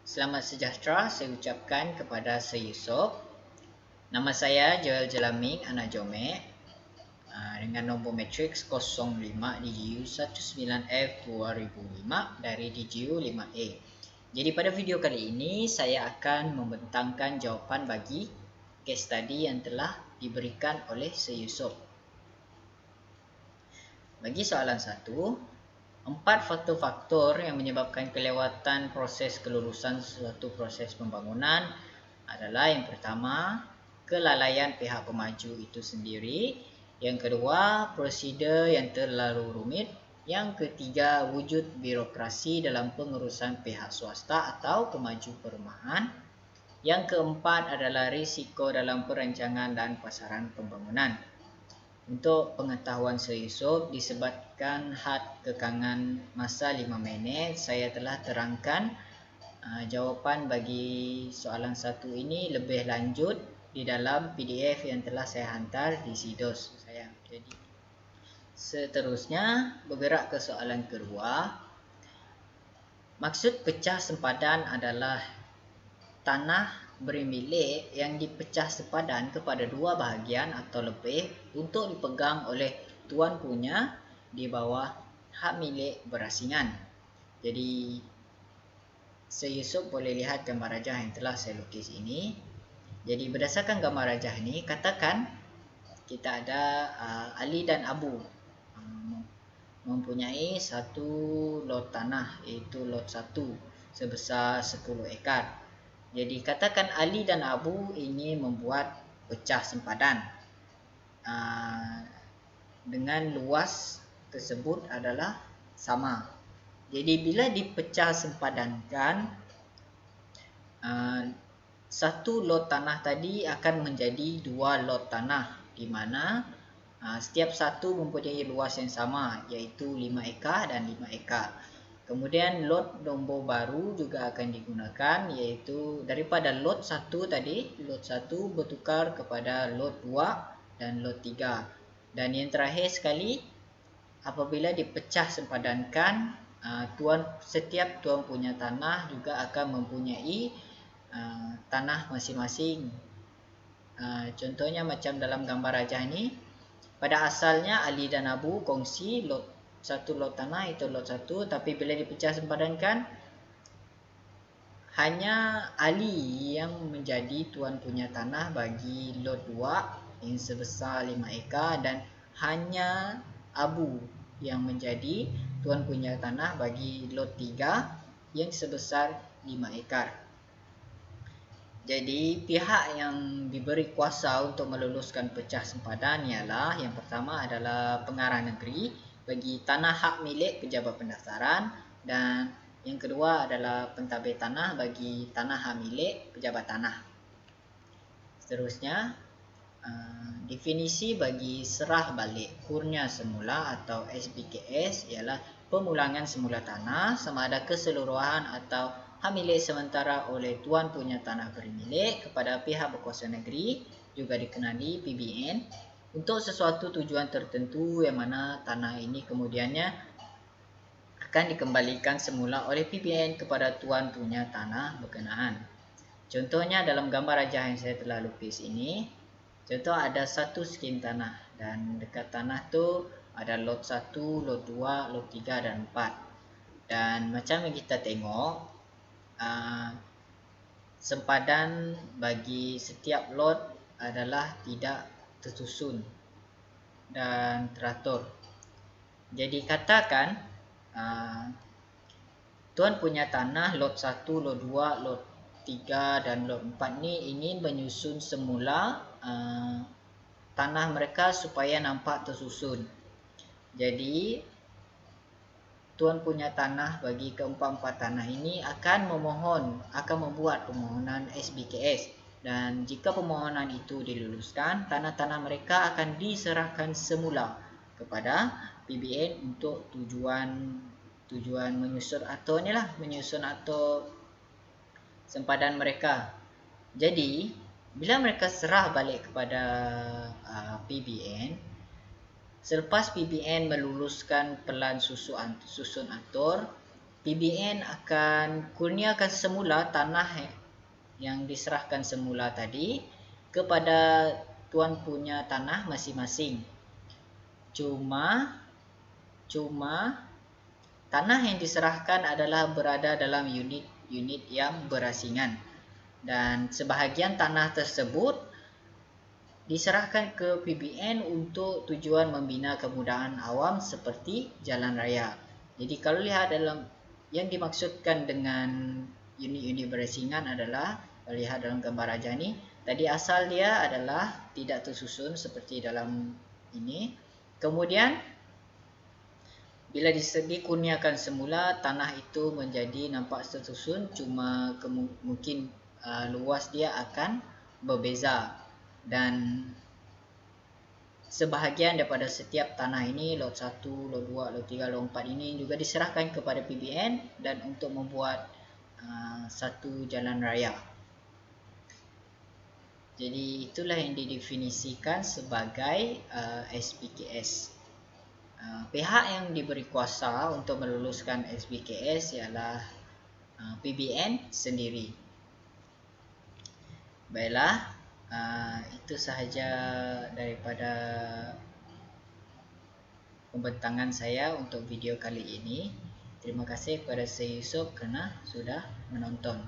Selamat sejahtera saya ucapkan kepada Sir Yusof. Nama saya Joel Jelaming anak Jome dengan nombor matriks 05 DGU 19F 2005 dari DGU 5A. Jadi pada video kali ini saya akan membentangkan jawapan bagi case study yang telah diberikan oleh Sir Yusof. Bagi soalan 1, 4 faktor-faktor yang menyebabkan kelewatan proses kelulusan suatu proses pembangunan adalah yang pertama, kelalaian pihak pemaju itu sendiri. Yang kedua, prosedur yang terlalu rumit. Yang ketiga, wujud birokrasi dalam pengurusan pihak swasta atau pemaju perumahan. Yang keempat adalah risiko dalam perancangan dan pasaran pembangunan. Untuk pengetahuan Sir Yusof, disebabkan had kekangan masa 5 minit, saya telah terangkan jawapan bagi soalan 1 ini lebih lanjut di dalam PDF yang telah saya hantar di Sidos saya. Jadi seterusnya bergerak ke soalan kedua. Maksud pecah sempadan adalah tanah bermilik yang dipecah sempadan kepada dua bahagian atau lebih untuk dipegang oleh tuan punya di bawah hak milik berasingan. Jadi Sir Yusof boleh lihat gambar rajah yang telah saya lukis ini. Jadi berdasarkan gambar rajah ini, katakan kita ada Ali dan Abu mempunyai satu lot tanah, iaitu lot 1 sebesar 10 ekar. Jadi katakan Ali dan Abu ini membuat pecah sempadan dengan luas tersebut adalah sama. Jadi bila dipecah sempadankan, satu lot tanah tadi akan menjadi dua lot tanah, di mana setiap satu mempunyai luas yang sama, iaitu 5 ekar dan 5 ekar. Kemudian lot nombor baru juga akan digunakan, iaitu daripada lot 1 tadi, lot 1 bertukar kepada lot 2 dan lot 3. Dan yang terakhir sekali, apabila dipecah sempadankan, setiap tuan punya tanah juga akan mempunyai tanah masing-masing. Contohnya macam dalam gambar rajah ni, pada asalnya Ali dan Abu kongsi satu lot tanah, itu lot 1, tapi bila dipecah sempadankan, hanya Ali yang menjadi tuan punya tanah bagi lot 2 yang sebesar 5 ekar, dan hanya Abu yang menjadi tuan punya tanah bagi lot 3 yang sebesar 5 ekar. Jadi pihak yang diberi kuasa untuk meluluskan pecah sempadan ialah, yang pertama adalah pengarah negeri bagi tanah hak milik pejabat pendaftaran, dan yang kedua adalah pentadbir tanah bagi tanah hak milik pejabat tanah. Seterusnya, definisi bagi serah balik kurnia semula atau SBKS ialah pemulangan semula tanah sama ada keseluruhan atau hak milik sementara oleh tuan punya tanah bermilik kepada pihak berkuasa negeri, juga dikenali PBN, untuk sesuatu tujuan tertentu yang mana tanah ini kemudiannya akan dikembalikan semula oleh PBN kepada tuan punya tanah berkenaan. Contohnya dalam gambar rajah yang saya telah lukis ini, contoh ada satu skim tanah, dan dekat tanah tu ada lot 1, lot 2, lot 3 dan 4. Dan macam yang kita tengok, sempadan bagi setiap lot adalah tidak tersusun dan teratur. Jadi katakan tuan punya tanah lot 1, lot 2, lot 3 dan lot 4 ni ingin menyusun semula tanah mereka supaya nampak tersusun. Jadi tuan punya tanah bagi keempat-empat tanah ini akan membuat permohonan SBKS, dan jika permohonan itu diluluskan, tanah-tanah mereka akan diserahkan semula kepada PBN untuk tujuan menyusun atau sempadan mereka. Jadi bila mereka serah balik kepada PBN, selepas PBN meluluskan pelan susun atur, PBN akan kurniakan semula tanah yang diserahkan semula tadi kepada tuan punya tanah masing-masing. Cuma tanah yang diserahkan adalah berada dalam unit-unit yang berasingan, dan sebahagian tanah tersebut diserahkan ke PBN untuk tujuan membina kemudahan awam seperti jalan raya. Jadi kalau lihat dalam yang dimaksudkan dengan unit-unit berasingan adalah, kalau lihat dalam gambar ajar ni, tadi asal dia adalah tidak tersusun seperti dalam ini. Kemudian bila dikurniakan semula, tanah itu menjadi nampak tersusun, cuma mungkin luas dia akan berbeza, dan sebahagian daripada setiap tanah ini, lot 1, lot 2, lot 3, lot 4 ini juga diserahkan kepada PBN dan untuk membuat satu jalan raya. Jadi itulah yang didefinisikan sebagai SPKS. Pihak yang diberi kuasa untuk meluluskan SPKS ialah PBN sendiri. Baiklah, itu sahaja daripada pembentangan saya untuk video kali ini. Terima kasih kepada saya Yusuf kerana sudah menonton.